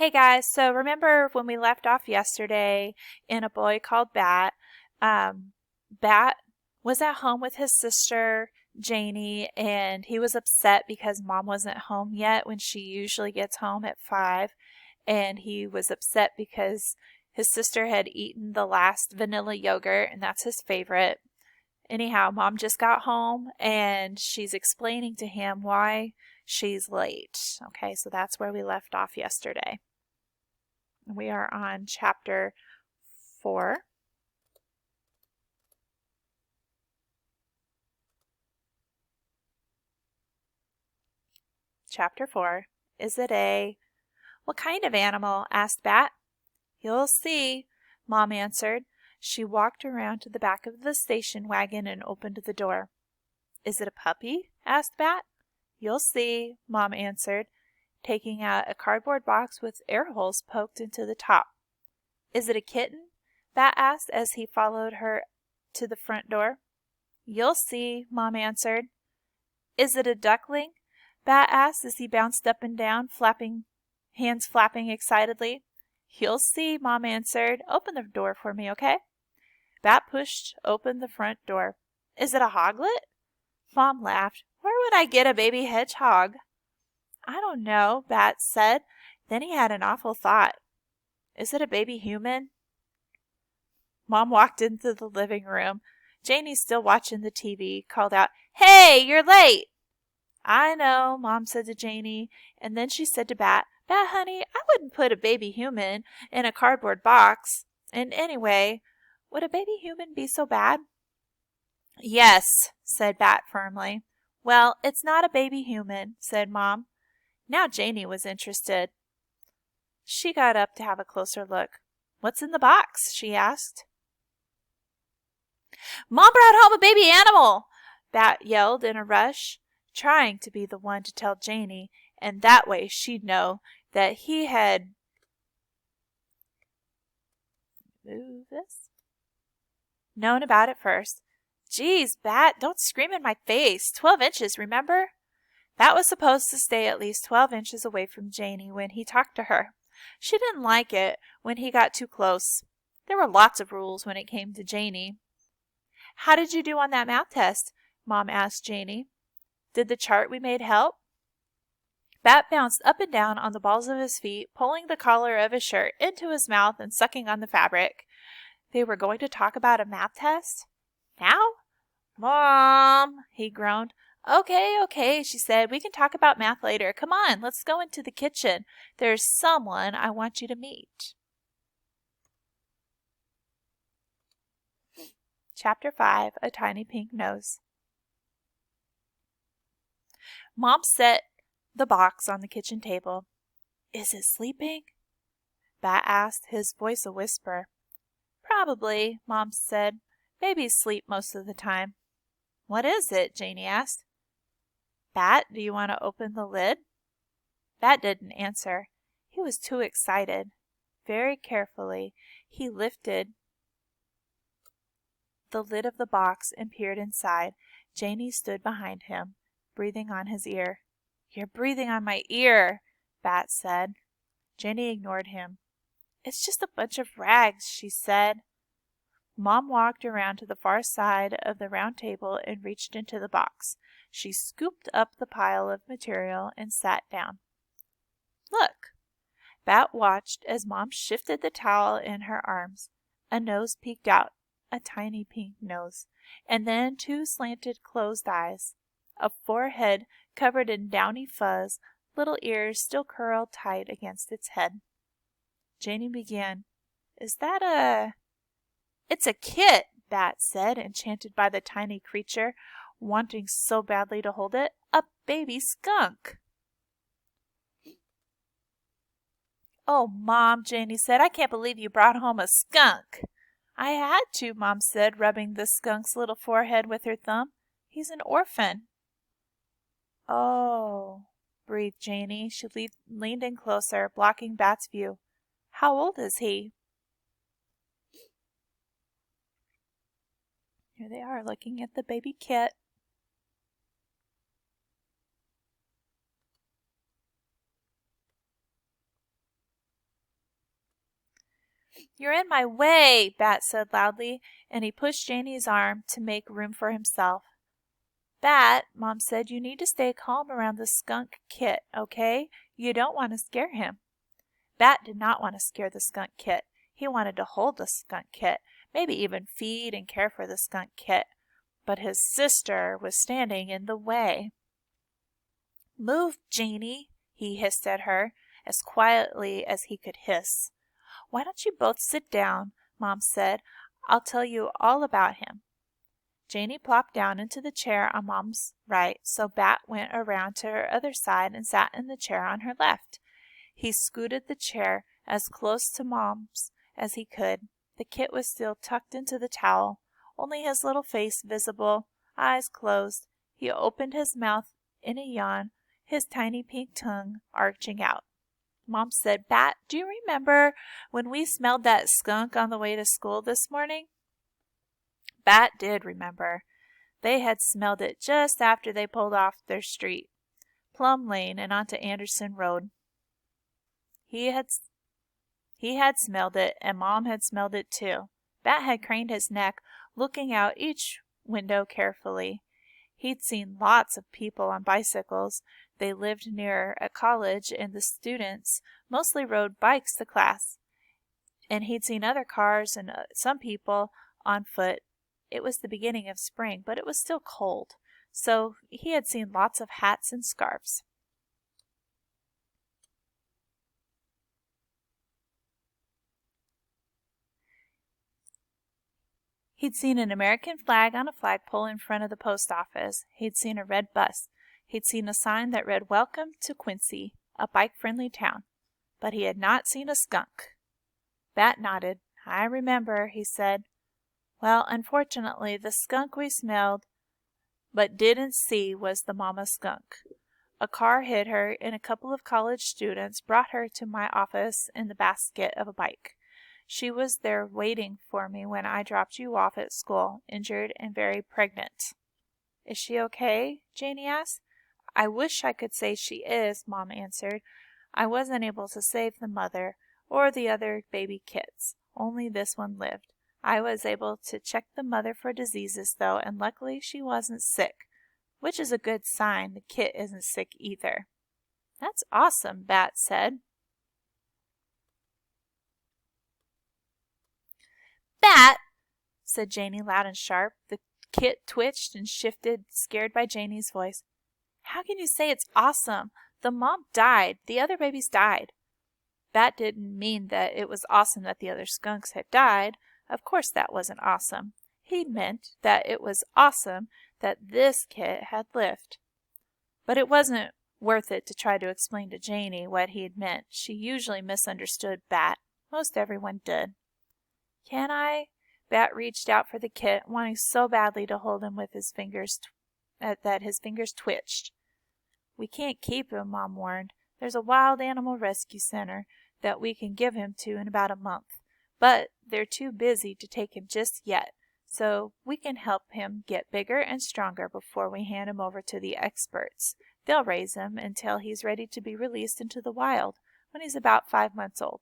Hey guys, so remember when we left off yesterday in A Boy Called Bat? Bat was at home with his sister Janie, and he was upset because mom wasn't home yet when she usually gets home at 5. And he was upset because his sister had eaten the last vanilla yogurt, and that's his favorite. Anyhow, mom just got home and she's explaining to him why she's late. Okay, so that's where we left off yesterday. We are on chapter 4. Chapter 4. Is it a... What kind of animal? Asked Bat. You'll see, Mom answered. She walked around to the back of the station wagon and opened the door. Is it a puppy? Asked Bat. You'll see, Mom answered, taking out a cardboard box with air holes poked into the top. Is it a kitten? Bat asked as he followed her to the front door. You'll see, Mom answered. Is it a duckling? Bat asked as he bounced up and down, hands flapping excitedly. You'll see, Mom answered. Open the door for me, okay? Bat pushed open the front door. Is it a hoglet? Mom laughed. Where would I get a baby hedgehog? I don't know, Bat said. Then he had an awful thought. Is it a baby human? Mom walked into the living room. Janie, still watching the TV, called out, Hey, you're late! I know, Mom said to Janie, and then she said to Bat, Bat, honey, I wouldn't put a baby human in a cardboard box. And anyway, would a baby human be so bad? Yes, said Bat firmly. Well, it's not a baby human, said Mom. Now Janie was interested. She got up to have a closer look. What's in the box? She asked. Mom brought home a baby animal! Bat yelled in a rush, trying to be the one to tell Janie, and that way she'd know that he had known about it first. Geez, Bat, don't scream in my face. 12 inches, remember? Bat was supposed to stay at least 12 inches away from Janie when he talked to her. She didn't like it when he got too close. There were lots of rules when it came to Janie. How did you do on that math test? Mom asked Janie. Did the chart we made help? Bat bounced up and down on the balls of his feet, pulling the collar of his shirt into his mouth and sucking on the fabric. They were going to talk about a math test? Now? Mom, he groaned. Okay, she said. We can talk about math later. Come on, let's go into the kitchen. There's someone I want you to meet. Chapter 5, A Tiny Pink Nose. Mom set the box on the kitchen table. Is it sleeping? Bat asked, his voice a whisper. Probably, Mom said. Babies sleep most of the time. What is it? Janie asked. Bat, do you want to open the lid? Bat didn't answer. He was too excited. Very carefully, he lifted the lid of the box and peered inside. Janie stood behind him, breathing on his ear. You're breathing on my ear, Bat said. Janie ignored him. It's just a bunch of rags, she said. Mom walked around to the far side of the round table and reached into the box. She scooped up the pile of material and sat down. Look! Bat watched as Mom shifted the towel in her arms. A nose peeked out, a tiny pink nose, and then 2 slanted closed eyes, a forehead covered in downy fuzz, little ears still curled tight against its head. Janie began, Is that a... It's a kit, Bat said, enchanted by the tiny creature, wanting so badly to hold it. A baby skunk. Oh, Mom, Janie said, I can't believe you brought home a skunk. I had to, Mom said, rubbing the skunk's little forehead with her thumb. He's an orphan. Oh, breathed Janie. She leaned in closer, blocking Bat's view. How old is he? Here they are, looking at the baby kit. "You're in my way," Bat said loudly, and he pushed Janie's arm to make room for himself. "Bat," Mom said, "you need to stay calm around the skunk Kit, okay? You don't want to scare him." Bat did not want to scare the skunk Kit. He wanted to hold the skunk Kit, maybe even feed and care for the skunk Kit. But his sister was standing in the way. "Move, Janie," he hissed at her, as quietly as he could hiss. "Why don't you both sit down?" Mom said. "I'll tell you all about him." Janie plopped down into the chair on Mom's right, so Bat went around to her other side and sat in the chair on her left. He scooted the chair as close to Mom's as he could. The Kit was still tucked into the towel, only his little face visible, eyes closed. He opened his mouth in a yawn, his tiny pink tongue arching out. Mom said, "Bat, do you remember when we smelled that skunk on the way to school this morning?" Bat did remember. They had smelled it just after they pulled off their street, Plum Lane, and onto Anderson Road. He had smelled it, and Mom had smelled it too. Bat had craned his neck, looking out each window carefully. He'd seen lots of people on bicycles. They lived near a college, and the students mostly rode bikes to class. And he'd seen other cars and some people on foot. It was the beginning of spring, but it was still cold, so he had seen lots of hats and scarves. He'd seen an American flag on a flagpole in front of the post office. He'd seen a red bus. He'd seen a sign that read, "Welcome to Quincy, a bike-friendly town." But he had not seen a skunk. Bat nodded. "I remember," he said. "Well, unfortunately, the skunk we smelled but didn't see was the mama skunk. A car hit her, and a couple of college students brought her to my office in the basket of a bike. She was there waiting for me when I dropped you off at school, injured and very pregnant." "Is she okay?" Janie asked. "I wish I could say she is," Mom answered. "I wasn't able to save the mother or the other baby kits. Only this one lived. I was able to check the mother for diseases, though, and luckily she wasn't sick, which is a good sign the kit isn't sick either." "That's awesome," Bat said. "Bat!" said Janie loud and sharp. The Kit twitched and shifted, scared by Janie's voice. "How can you say it's awesome? The mom died. The other babies died." Bat didn't mean that it was awesome that the other skunks had died. Of course that wasn't awesome. He meant that it was awesome that this Kit had lived. But it wasn't worth it to try to explain to Janie what he'd meant. She usually misunderstood Bat. Most everyone did. "Can I?" Bat reached out for the Kit, wanting so badly to hold him with his fingers that his fingers twitched. "We can't keep him," Mom warned. "There's a wild animal rescue center that we can give him to in about a month, but they're too busy to take him just yet, so we can help him get bigger and stronger before we hand him over to the experts. They'll raise him until he's ready to be released into the wild when he's about 5 months old."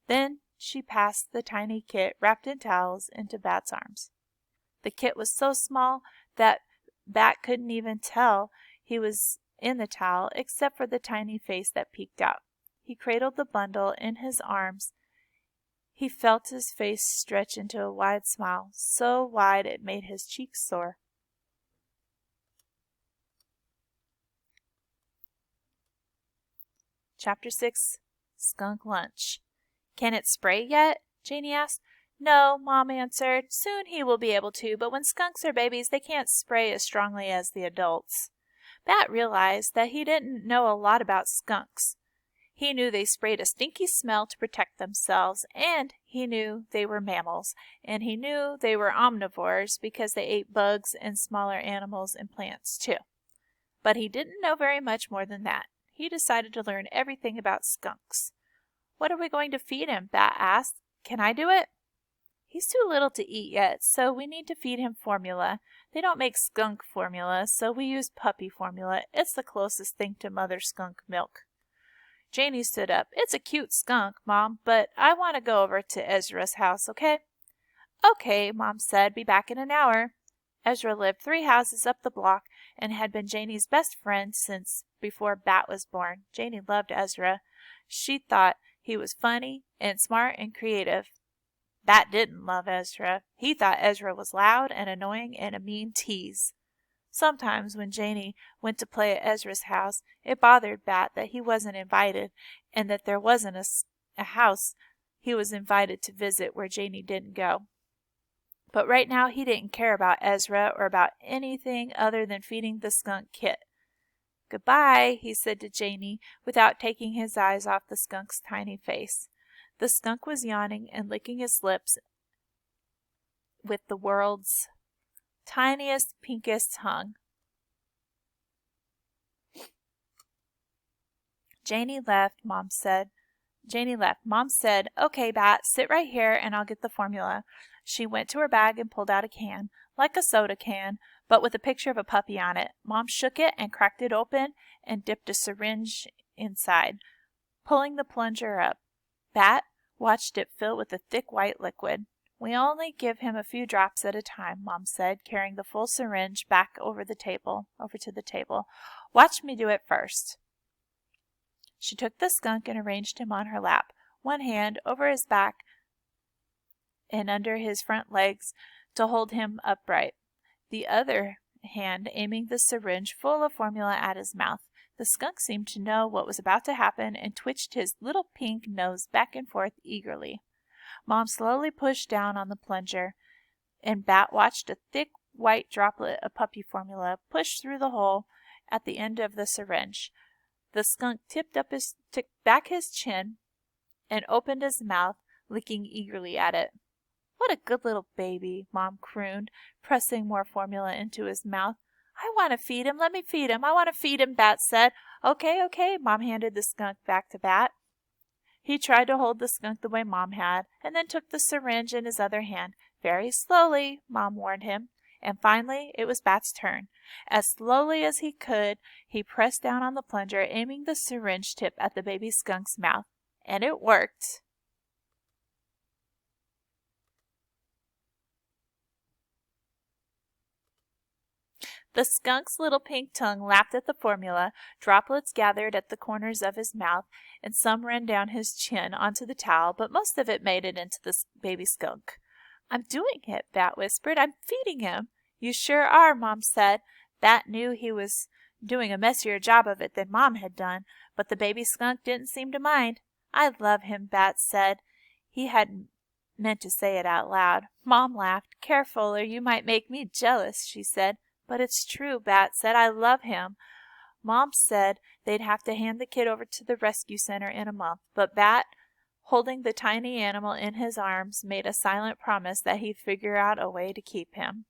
Then she passed the tiny Kit, wrapped in towels, into Bat's arms. The Kit was so small that Bat couldn't even tell he was in the towel, except for the tiny face that peeked out. He cradled the bundle in his arms. He felt his face stretch into a wide smile, so wide it made his cheeks sore. Chapter 6. Skunk Lunch. "Can it spray yet?" Janie asked. "No," Mom answered. "Soon he will be able to, but when skunks are babies, they can't spray as strongly as the adults." Bat realized that he didn't know a lot about skunks. He knew they sprayed a stinky smell to protect themselves, and he knew they were mammals, and he knew they were omnivores because they ate bugs and smaller animals and plants too. But he didn't know very much more than that. He decided to learn everything about skunks. "What are we going to feed him?" Bat asked. "Can I do it?" "He's too little to eat yet, so we need to feed him formula. They don't make skunk formula, so we use puppy formula. It's the closest thing to mother skunk milk." Janie stood up. It's a cute skunk, Mom, but I want to go over to Ezra's house, okay? Okay, Mom said. Be back in an hour. Ezra lived 3 houses up the block and had been Janie's best friend since before Bat was born. Janie loved Ezra. She thought he was funny and smart and creative. Bat didn't love Ezra. He thought Ezra was loud and annoying and a mean tease. Sometimes when Janie went to play at Ezra's house, it bothered Bat that he wasn't invited and that there wasn't a house he was invited to visit where Janie didn't go. But right now he didn't care about Ezra or about anything other than feeding the skunk Kit. Goodbye, he said to Janie without taking his eyes off the skunk's tiny face. The skunk was yawning and licking his lips with the world's tiniest, pinkest tongue. Janie left, Mom said, okay, Bat, sit right here and I'll get the formula. She went to her bag and pulled out a can, like a soda can, but with a picture of a puppy on it. Mom shook it and cracked it open and dipped a syringe inside, pulling the plunger up. Bat watched it fill with a thick white liquid. We only give him a few drops at a time, Mom said, carrying the full syringe back over to the table. Watch me do it first. She took the skunk and arranged him on her lap, one hand over his back and under his front legs to hold him upright, the other hand aiming the syringe full of formula at his mouth. The skunk seemed to know what was about to happen and twitched his little pink nose back and forth eagerly. Mom slowly pushed down on the plunger, and Bat watched a thick white droplet of puppy formula push through the hole at the end of the syringe. The skunk tipped back his chin and opened his mouth, licking eagerly at it. What a good little baby, Mom crooned, pressing more formula into his mouth. I want to feed him. Let me feed him. I want to feed him, Bat said. Okay, Mom handed the skunk back to Bat. He tried to hold the skunk the way Mom had, and then took the syringe in his other hand. Very slowly, Mom warned him. And finally, it was Bat's turn. As slowly as he could, he pressed down on the plunger, aiming the syringe tip at the baby skunk's mouth. And it worked. The skunk's little pink tongue lapped at the formula, droplets gathered at the corners of his mouth, and some ran down his chin onto the towel, but most of it made it into the baby skunk. I'm doing it, Bat whispered. I'm feeding him. You sure are, Mom said. Bat knew he was doing a messier job of it than Mom had done, but the baby skunk didn't seem to mind. I love him, Bat said. He hadn't meant to say it out loud. Mom laughed. Careful, or you might make me jealous, she said. But it's true, Bat said. I love him. Mom said they'd have to hand the kid over to the rescue center in a month, but Bat, holding the tiny animal in his arms, made a silent promise that he'd figure out a way to keep him.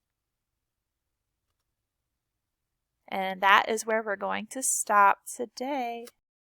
And that is where we're going to stop today.